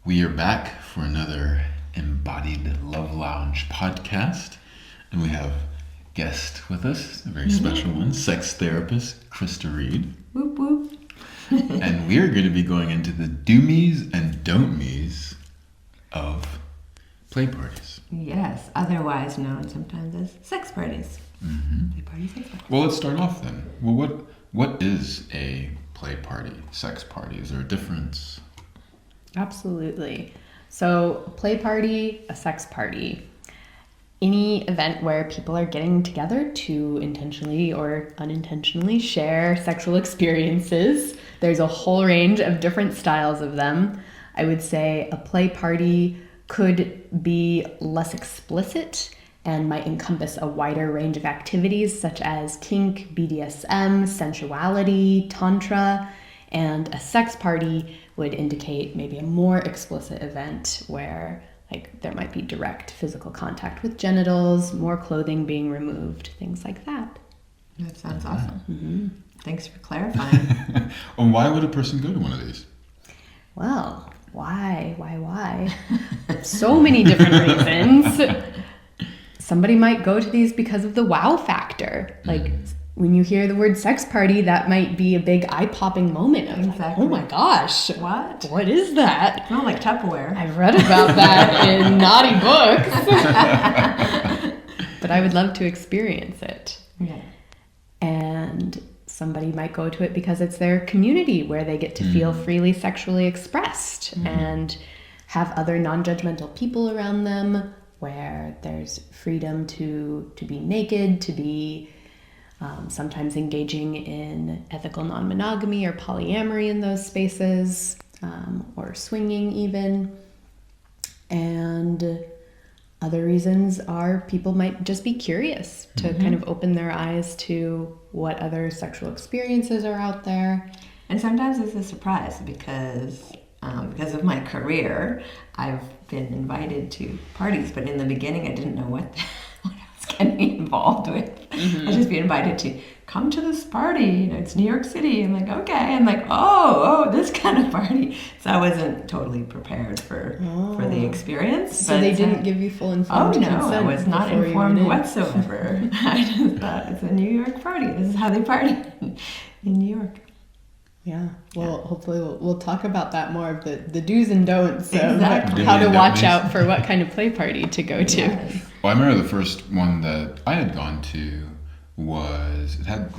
We are back for another Embodied Love Lounge podcast, and we have a guest with us, a very special one, sex therapist Crista Reid. Whoop whoop. And we are going to be going into the do-me's and don't-me's of play parties. Yes, otherwise known sometimes as sex parties. Mm-hmm. Play party, sex party. Well, let's start off then. Well, what is a play party, sex party? Is there a difference? Absolutely. So, play party, a sex party, any event where people are getting together to intentionally or unintentionally share sexual experiences. There's a whole range of different styles of them. I would say a play party could be less explicit and might encompass a wider range of activities such as kink, BDSM, sensuality, Tantra, and a sex party would indicate maybe a more explicit event where there might be direct physical contact with genitals, more clothing being removed, things like that. That sounds awesome. Mm-hmm. Thanks for clarifying. And why would a person go to one of these? Well, why? So many different reasons. Somebody might go to these because of the wow factor. When you hear the word sex party, that might be a big eye-popping moment of Exactly. oh my gosh, what is that? Smell like Tupperware. I've read about that in naughty books. But I would love to experience it. Yeah. And somebody might go to it because it's their community where they get to feel freely sexually expressed and have other non-judgmental people around them, where there's freedom to be naked, to be sometimes engaging in ethical non-monogamy or polyamory in those spaces, or swinging even. And other reasons are people might just be curious to kind of open their eyes to what other sexual experiences are out there. And sometimes it's a surprise because of my career, I've been invited to parties, but in the beginning I didn't know what I was getting involved with. I'd just be invited to come to this party. It's New York City. I'm like, okay. I'm like, oh, this kind of party. So I wasn't totally prepared for the experience. So they didn't give you full informed consent? Oh, no, I was not informed whatsoever. I just thought it's a New York party. This is how they party in New York. Yeah. Well, hopefully we'll talk about that more of the do's and don'ts of Exactly. how to watch out for what kind of play party to go to. Yes. Well, I remember the first one that I had gone to was, it had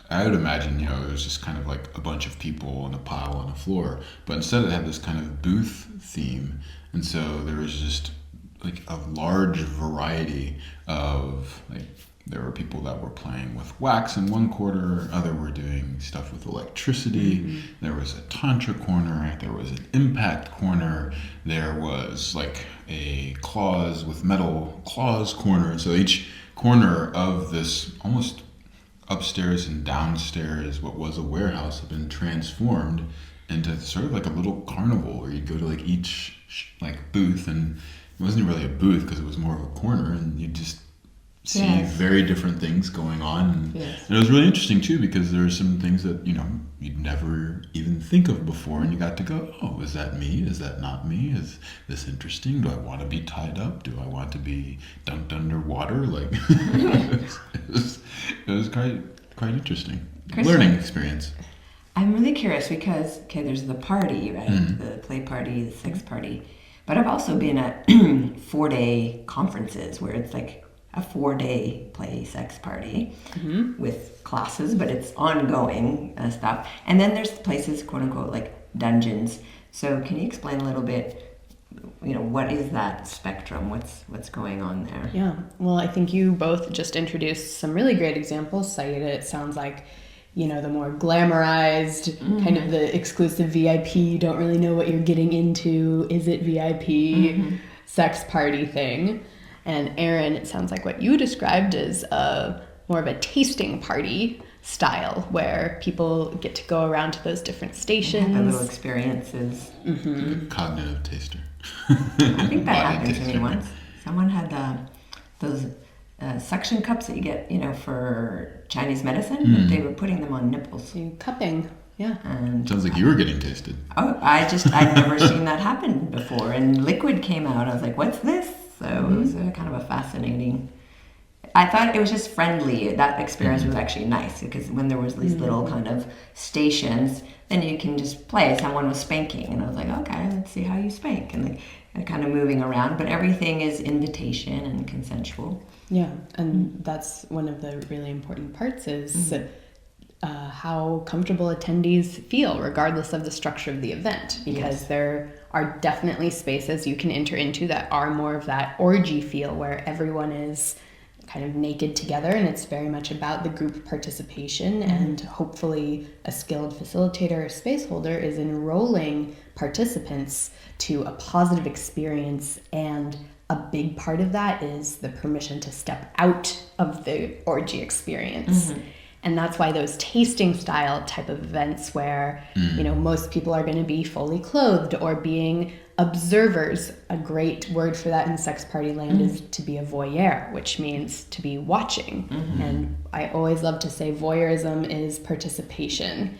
I would imagine, it was just kind of like a bunch of people in a pile on the floor, but instead it had this kind of booth theme, and so there was just a large variety of there were people that were playing with wax in one corner, other were doing stuff with electricity, there was a tantra corner, there was an impact corner, there was a claws with metal claws corner, so each corner of this almost upstairs and downstairs, what was a warehouse, had been transformed into sort of like a little carnival where you'd go to each booth, and it wasn't really a booth because it was more of a corner, and you just see very different things going on. And it was really interesting too, because there were some things that you'd never even think of before, and you got to go, oh, is that me? Is that not me? Is this interesting? Do I want to be tied up? Do I want to be dunked underwater? It was quite interesting. Crista, Learning experience. I'm really curious because there's the party, right? The play party, the sex party, but I've also been at 4-day conferences where it's a 4-day play sex party with classes, but it's ongoing stuff. And then there's places, quote unquote, like dungeons. So can you explain a little bit, what is that spectrum? What's going on there? Yeah. Well, I think you both just introduced some really great examples. Cited it sounds like, the more glamorized, kind of the exclusive VIP, you don't really know what you're getting into. Is it VIP sex party thing? And Erin, it sounds like what you described is more of a tasting party style where people get to go around to those different stations. Have little experiences. Cognitive taster. I think that happened to me once. Someone had those suction cups that you get, for Chinese medicine, but they were putting them on nipples. Cupping. Yeah. And Sounds like you were getting tasted. oh, I'd never seen that happen before. And liquid came out. I was like, what's this? So it was kind of a fascinating. I thought it was just friendly. That experience was actually nice because when there was these little kind of stations, then you can just play. Someone was spanking, and I was like, okay, let's see how you spank, and they're kind of moving around. But everything is invitation and consensual. Yeah, and that's one of the really important parts is how comfortable attendees feel, regardless of the structure of the event, because there are definitely spaces you can enter into that are more of that orgy feel where everyone is kind of naked together, and it's very much about the group participation, and hopefully a skilled facilitator or space holder is enrolling participants to a positive experience, and a big part of that is the permission to step out of the orgy experience. And that's why those tasting style type of events where, you know, most people are going to be fully clothed or being observers. A great word for that in sex party land is to be a voyeur, which means to be watching. And I always love to say voyeurism is participation.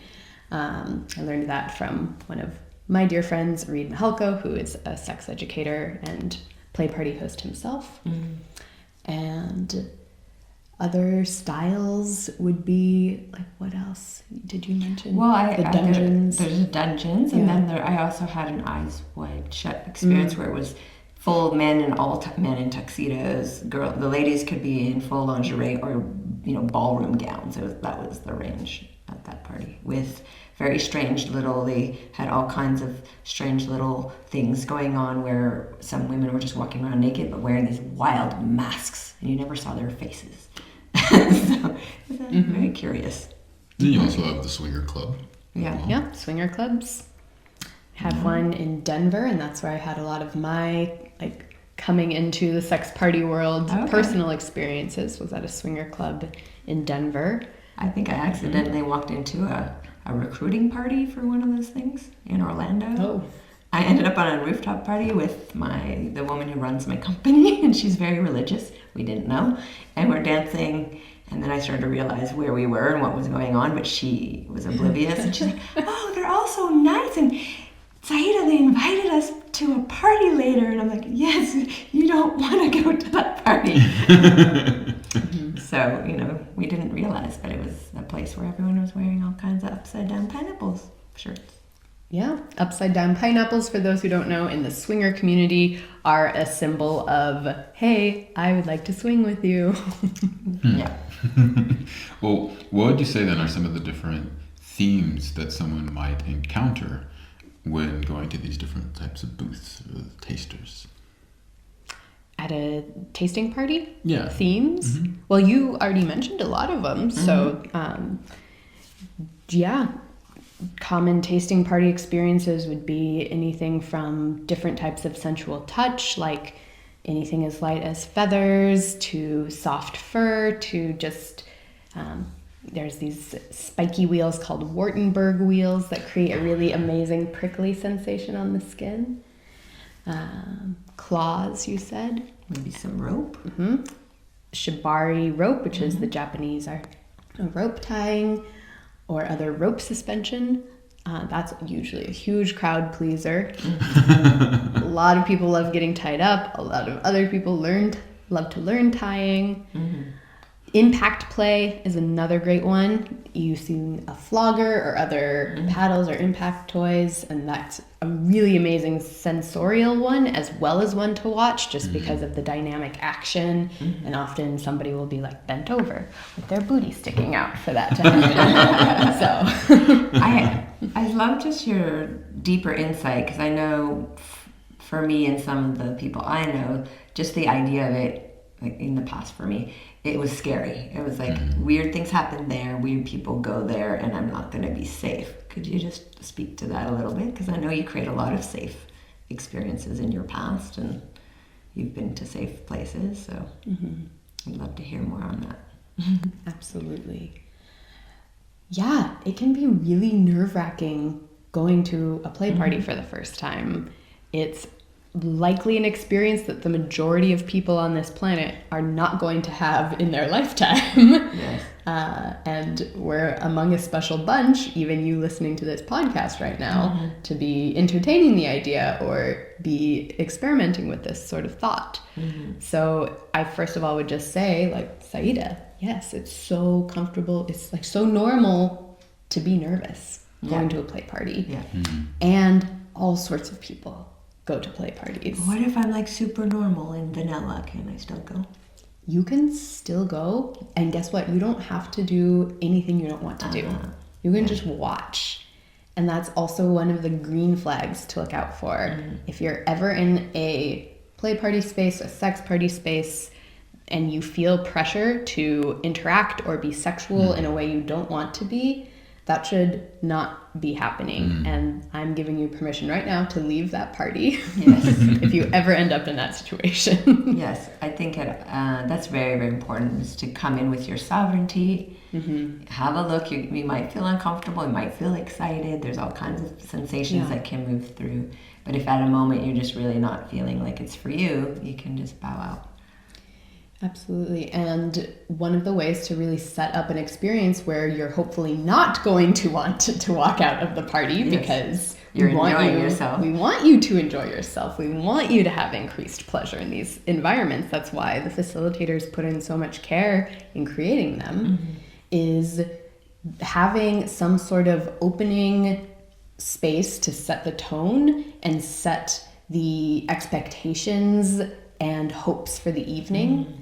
I learned that from one of my dear friends, Reid Mahelko, who is a sex educator and play party host himself. And other styles would be like, what else did you mention? Well, the dungeons. There's dungeons, and then I also had an eyes wide shut experience where it was full men and men in tuxedos. The ladies could be in full lingerie or ballroom gowns. That was the range at that party with very strange little. They had all kinds of strange little things going on where some women were just walking around naked but wearing these wild masks, and you never saw their faces. So very curious. Then you also have the swinger club. Yeah, swinger clubs. Had one in Denver, and that's where I had a lot of my coming into the sex party world personal experiences. Was at a swinger club in Denver. I think I accidentally walked into a recruiting party for one of those things in Orlando. Oh. I ended up on a rooftop party with the woman who runs my company, and she's very religious. We didn't know. And we're dancing, and then I started to realize where we were and what was going on, but she was oblivious. And she's like, oh, they're all so nice. And Saida, they invited us to a party later. And I'm like, yes, you don't want to go to that party. So, we didn't realize that it was a place where everyone was wearing all kinds of upside-down pineapples shirts. Yeah, upside down pineapples, for those who don't know, in the swinger community are a symbol of, hey, I would like to swing with you. Yeah. Well, what would you say then are some of the different themes that someone might encounter when going to these different types of booths or tasters? At a tasting party? Yeah. Themes? Well, you already mentioned a lot of them. So, common tasting party experiences would be anything from different types of sensual touch, like anything as light as feathers, to soft fur, to just there's these spiky wheels called Wartenberg wheels that create a really amazing prickly sensation on the skin. Claws, you said. Maybe some rope. Shibari rope, which is the Japanese art of rope tying, or other rope suspension. That's usually a huge crowd pleaser. A lot of people love getting tied up. A lot of other people love to learn tying. Impact play is another great one. Using a flogger or other paddles or impact toys, and that's a really amazing sensorial one as well as one to watch just because of the dynamic action. And often somebody will be bent over with their booty sticking out for that to happen. So I love just your deeper insight, because I know for me and some of the people I know, just the idea of it, in the past for me, it was scary. It was weird things happen there, weird people go there, and I'm not going to be safe. Could you just speak to that a little bit? Because I know you create a lot of safe experiences in your past, and you've been to safe places, so I'd love to hear more on that. Absolutely. Yeah, it can be really nerve-wracking going to a play party for the first time. It's likely an experience that the majority of people on this planet are not going to have in their lifetime. Yes. And we're among a special bunch, even you listening to this podcast right now, to be entertaining the idea or be experimenting with this sort of thought. So I first of all would just say, like, Saida, yes, it's so comfortable. It's like so normal to be nervous going to a play party. Yeah. And all sorts of people go to play parties. What if I'm like super normal and vanilla? Can I still go? You can still go, and guess what? You don't have to do anything you don't want to do. You can just watch. And that's also one of the green flags to look out for. If you're ever in a play party space, a sex party space, and you feel pressure to interact or be sexual in a way you don't want to be, that should not be happening. And I'm giving you permission right now to leave that party. Yes. If you ever end up in that situation. Yes, I think that's very, very important, is to come in with your sovereignty. Have a look. You might feel uncomfortable. You might feel excited. There's all kinds of sensations that can move through. But if at a moment you're just really not feeling like it's for you, you can just bow out. Absolutely. And one of the ways to really set up an experience where you're hopefully not going to want to walk out of the party because you're enjoying yourself. We want you to enjoy yourself. We want you to have increased pleasure in these environments. That's why the facilitators put in so much care in creating them, is having some sort of opening space to set the tone and set the expectations and hopes for the evening.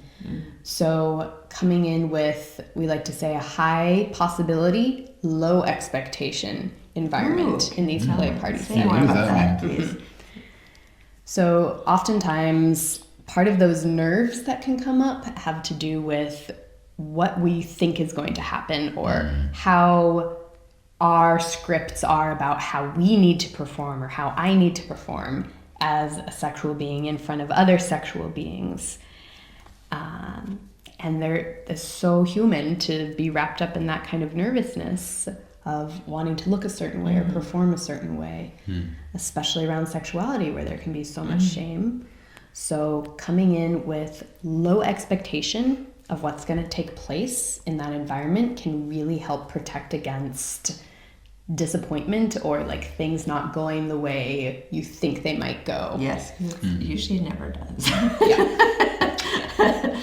So coming in with, we like to say, a high possibility, low expectation environment in these play party Say more settings. about that, please. So oftentimes part of those nerves that can come up have to do with what we think is going to happen, or how our scripts are about how we need to perform or how I need to perform as a sexual being in front of other sexual beings. And it's so human to be wrapped up in that kind of nervousness of wanting to look a certain way or perform a certain way, especially around sexuality where there can be so much shame. So coming in with low expectation of what's going to take place in that environment can really help protect against disappointment or like things not going the way you think they might go. Yes, usually it never does.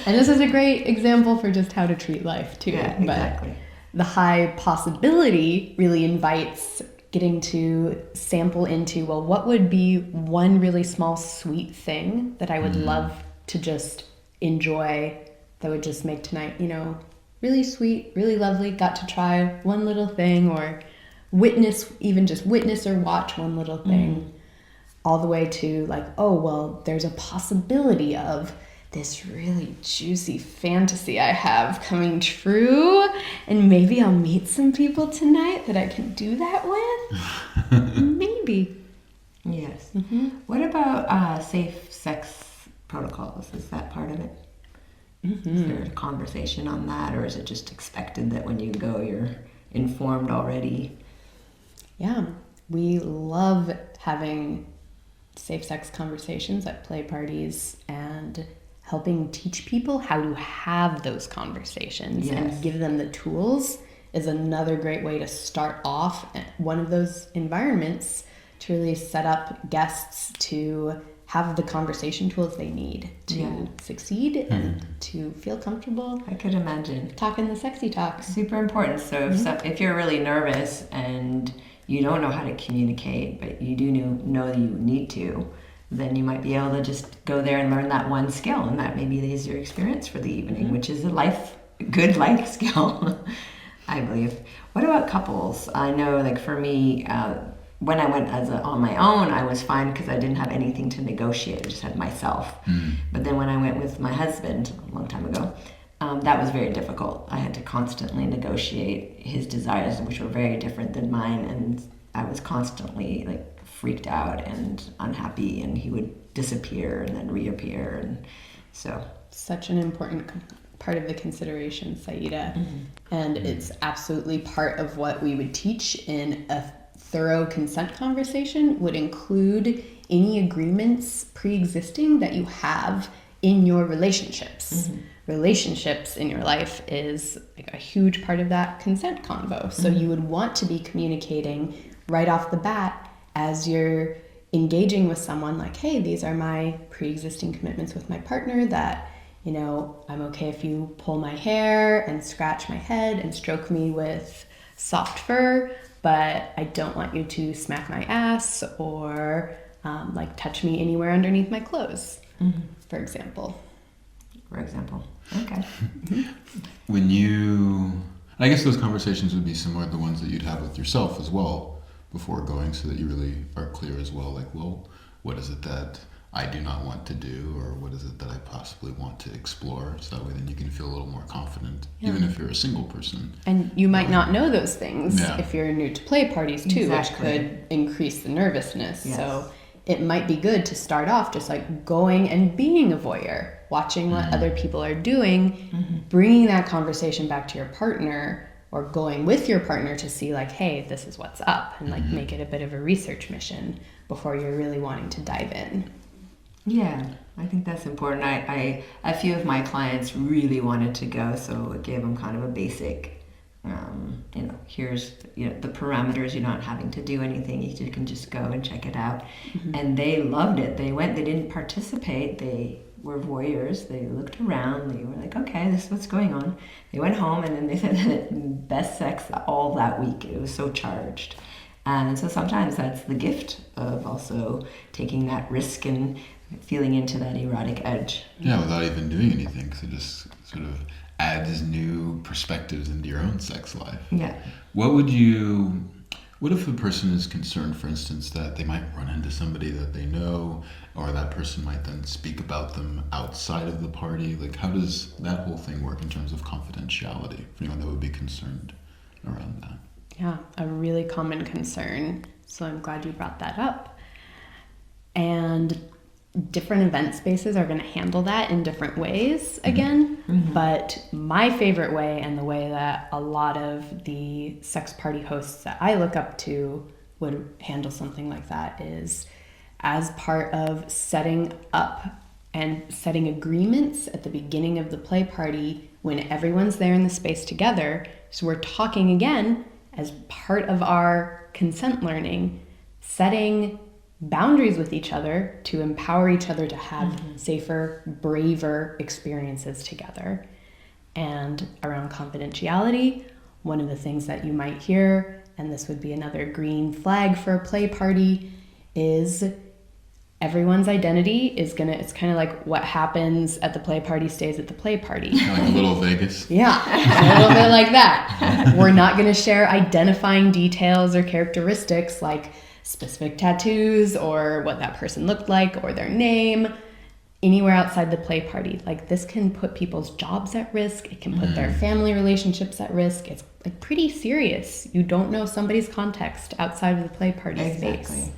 And this is a great example for just how to treat life too. Yeah, exactly. But the high possibility really invites getting to sample into, well, what would be one really small sweet thing that I would love to just enjoy that would just make tonight, really sweet, really lovely, got to try one little thing, or witness or watch one little thing, all the way to like, oh, well, there's a possibility of this really juicy fantasy I have coming true, and maybe I'll meet some people tonight that I can do that with. Maybe. Yes. What about safe sex protocols? Is that part of it? Is there a conversation on that, or is it just expected that when you go, you're informed already? Yeah, we love having safe sex conversations at play parties and helping teach people how to have those conversations and give them the tools is another great way to start off one of those environments to really set up guests to have the conversation tools they need to succeed and to feel comfortable. I could imagine. Talking the sexy talk. Super important. So if you're really nervous and you don't know how to communicate, but you do know that you need to, then you might be able to just go there and learn that one skill, and that maybe is your experience for the evening, which is a good life skill, I believe. What about couples? I know, like for me, when I went on my own, I was fine because I didn't have anything to negotiate. I just had myself. But then when I went with my husband a long time ago, that was very difficult. I had to constantly negotiate his desires, which were very different than mine, and I was constantly like freaked out and unhappy, and he would disappear and then reappear, and so such an important part of the consideration, Saida, and it's absolutely part of what we would teach in a thorough consent conversation. Would include any agreements pre-existing that you have in your relationships. relationships in your life is like a huge part of that consent convo. So you would want to be communicating right off the bat as you're engaging with someone like, hey, these are my pre-existing commitments with my partner that, you know, I'm okay if you pull my hair and scratch my head and stroke me with soft fur, but I don't want you to smack my ass or like touch me anywhere underneath my clothes, for example. Okay. I guess those conversations would be similar to the ones that you'd have with yourself as well before going, so that you really are clear as well, like, well, what is it that I do not want to do, or what is it that I possibly want to explore, so that way then you can feel a little more confident, even if you're a single person. And you might not know those things if you're new to play parties too, which Exactly. could increase the nervousness. Yes. So it might be good to start off just like going and being a voyeur, watching what other people are doing, bringing that conversation back to your partner, or going with your partner to see like, hey, this is what's up, and like make it a bit of a research mission before you're really wanting to dive in. Yeah, I think that's important. A few of my clients really wanted to go, so it gave them kind of a basic, here's the parameters. You're not having to do anything. You can just go and check it out. And they loved it. They went. They didn't participate. They were voyeurs. They looked around. They were like, okay, this is what's going on. They went home, and then they said that best sex all that week. It was so charged. And so sometimes that's the gift of also taking that risk and feeling into that erotic edge. Yeah, without even doing anything, because it just sort of adds new perspectives into your own sex life. Yeah. What if a person is concerned, for instance, that they might run into somebody that they know, or that person might then speak about them outside of the party? Like, how does that whole thing work in terms of confidentiality for anyone that would be concerned around that? Yeah, a really common concern. So I'm glad you brought that up. And different event spaces are going to handle that in different ways again. But my favorite way, and the way that a lot of the sex party hosts that I look up to would handle something like that, is as part of setting up and setting agreements at the beginning of the play party when everyone's there in the space together. So we're talking again as part of our consent learning, setting boundaries with each other to empower each other to have safer, braver experiences together. And around confidentiality, one of the things that you might hear, and this would be another green flag for a play party, is everyone's identity is it's kind of like what happens at the play party stays at the play party. Like a little Vegas? Yeah, a little bit like that. We're not going to share identifying details or characteristics like specific tattoos or what that person looked like or their name anywhere outside the play party. Like, this can put people's jobs at risk. It can put their family relationships at risk. It's like pretty serious. You don't know somebody's context outside of the play party space.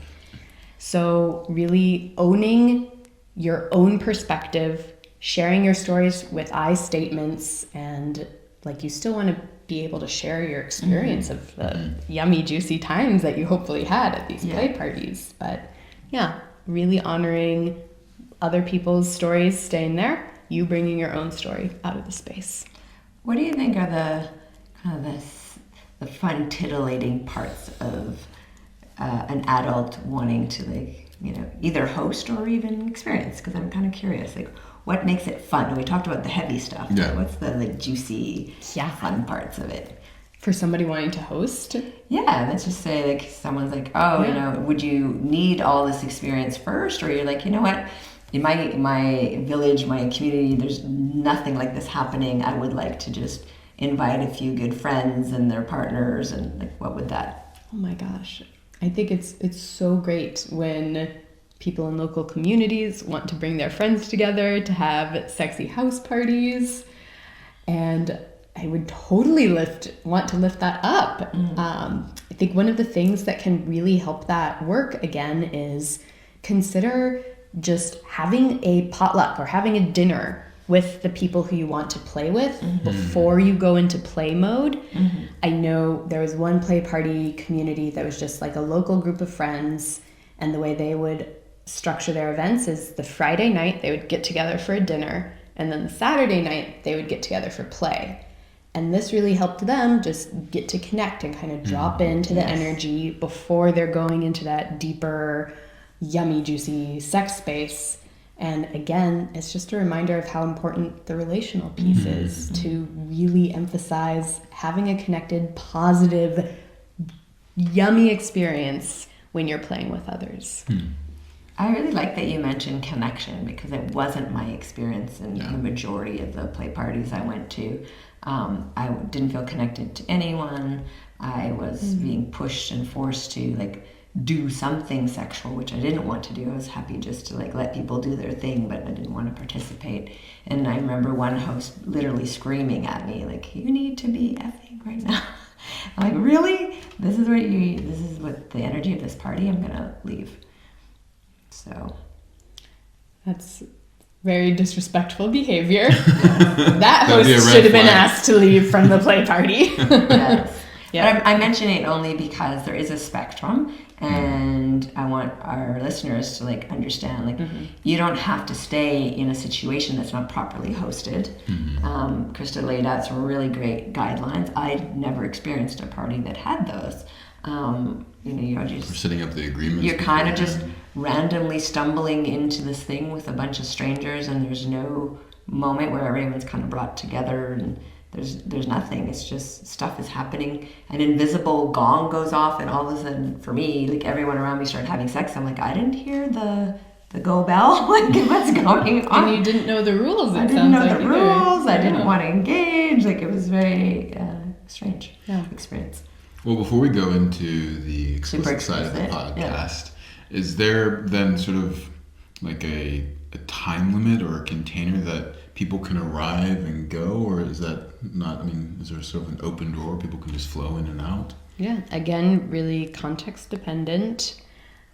So really owning your own perspective, sharing your stories with I statements, and like, you still want to be able to share your experience of the yummy, juicy times that you hopefully had at these play parties. But yeah, really honoring other people's stories staying there, you bringing your own story out of the space. What do you think are the kind of the fun, titillating parts of an adult wanting to either host or even experience? Because I'm kind of curious, what makes it fun? We talked about the heavy stuff. Yeah. What's the juicy, fun parts of it? For somebody wanting to host? Yeah, let's just say someone's like, would you need all this experience first? Or you're like, you know what? In my village, my community, there's nothing like this happening. I would like to just invite a few good friends and their partners, and what would that? Oh my gosh. I think it's so great when people in local communities want to bring their friends together to have sexy house parties. And I would totally want to lift that up. I think one of the things that can really help that work again is consider just having a potluck or having a dinner with the people who you want to play with before you go into play mode. I know there was one play party community that was just like a local group of friends, and the way they would structure their events is the Friday night they would get together for a dinner, And then the Saturday night, they would get together for play. And this really helped them just get to connect and kind of drop into the energy before they're going into that deeper, yummy, juicy sex space. And again, it's just a reminder of how important the relational piece is, to really emphasize having a connected, positive, yummy experience when you're playing with others. I really like that you mentioned connection, because it wasn't my experience in the majority of the play parties I went to. I didn't feel connected to anyone. I was being pushed and forced to like do something sexual, which I didn't want to do. I was happy just to like let people do their thing, but I didn't want to participate. And I remember one host literally screaming at me like, "You need to be effing right now." I'm like, really? This is what the energy of this party? I'm gonna leave. So That's very disrespectful behavior. That host That'd be a red should have been flag. asked to leave from the play party. yes. Yeah. But I'm mentioning it only because there is a spectrum, and I want our listeners to like understand, like you don't have to stay in a situation that's not properly hosted. Crista laid out some really great guidelines. I never experienced a party that had those. You're For just setting up the agreements. you're kind of just randomly stumbling into this thing with a bunch of strangers, and there's no moment where everyone's kind of brought together, and there's nothing. It's just stuff is happening. An invisible gong goes off, and all of a sudden, for me, like everyone around me started having sex. I'm like, I didn't hear the go bell. Like, what's going on? And you didn't know the rules. I didn't know the rules. I didn't want to engage. Like, it was very strange experience. Well, before we go into the explicit side of the explicit, podcast, is there then sort of like a time limit or a container that people can arrive and go, or is that not, I mean, is there sort of an open door people can just flow in and out? Yeah, again, really context dependent.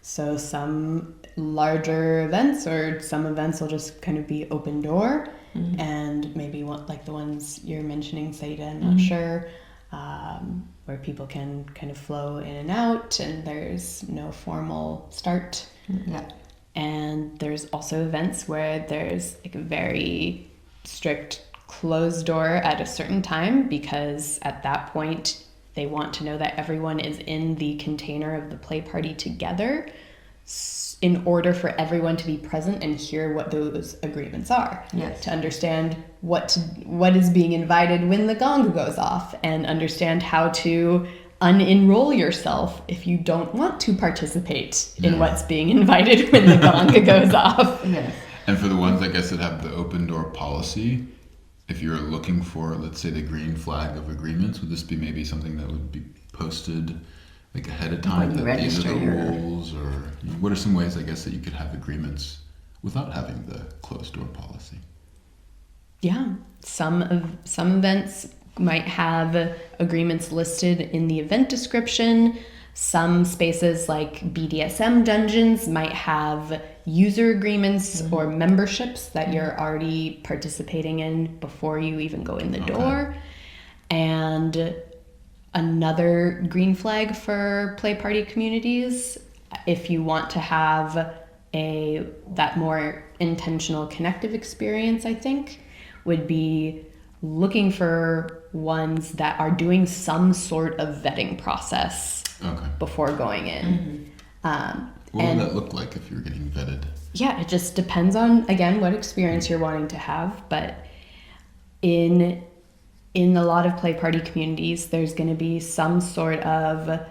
So some larger events or some events will just kind of be open door, and maybe like the ones you're mentioning, Saida, I'm not sure, where people can kind of flow in and out, and there's no formal start. Yeah. And there's also events where there's like a very strict closed door at a certain time, because at that point they want to know that everyone is in the container of the play party together in order for everyone to be present and hear what those agreements are. Yes. To understand what is being invited when the gong goes off, and understand how to unenroll yourself if you don't want to participate in what's being invited when the gong goes off. Yes. And for the ones, I guess, that have the open door policy, if you're looking for, let's say, the green flag of agreements, would this be maybe something that would be posted like ahead of time, When you that these are the register rules, or what are some ways, I guess, that you could have agreements without having the closed door policy? Yeah, some events might have agreements listed in the event description. Some spaces like BDSM dungeons might have user agreements or memberships that you're already participating in before you even go in the door. And another green flag for play party communities, if you want to have that more intentional connective experience, I think, would be looking for ones that are doing some sort of vetting process before going in. What would that look like if you're getting vetted? Yeah, it just depends on, again, what experience you're wanting to have. But in a lot of play party communities, there's going to be some sort of,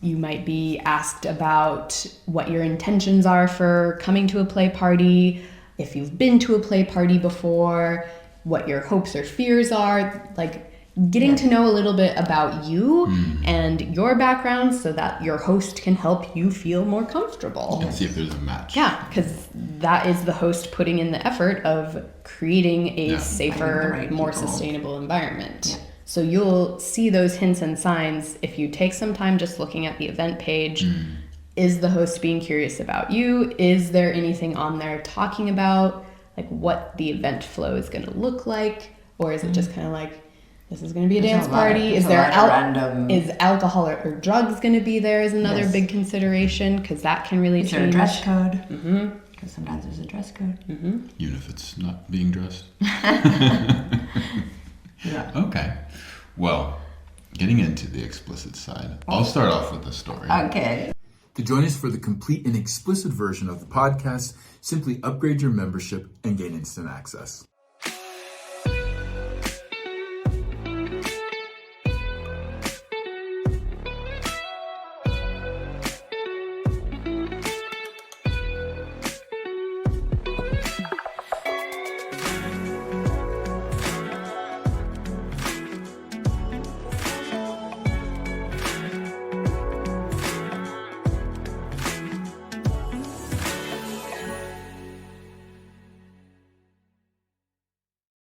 you might be asked about what your intentions are for coming to a play party, if you've been to a play party before, what your hopes or fears are, like getting to know a little bit about you and your background so that your host can help you feel more comfortable. And see if there's a match. Yeah, because that is the host putting in the effort of creating a safer, more sustainable environment. Yeah. So you'll see those hints and signs if you take some time just looking at the event page. Is the host being curious about you? Is there anything on there talking about like what the event flow is going to look like? Or is it just kind of like, this is going to be a dance party? Is there is alcohol or drugs going to be there is another big consideration, because that can really change. Is there a dress code? because sometimes there's a dress code. Even if it's not being dressed. Yeah. Okay. Well, getting into the explicit side, I'll start off with a story. Okay. To join us for the complete and explicit version of the podcast, simply upgrade your membership and gain instant access.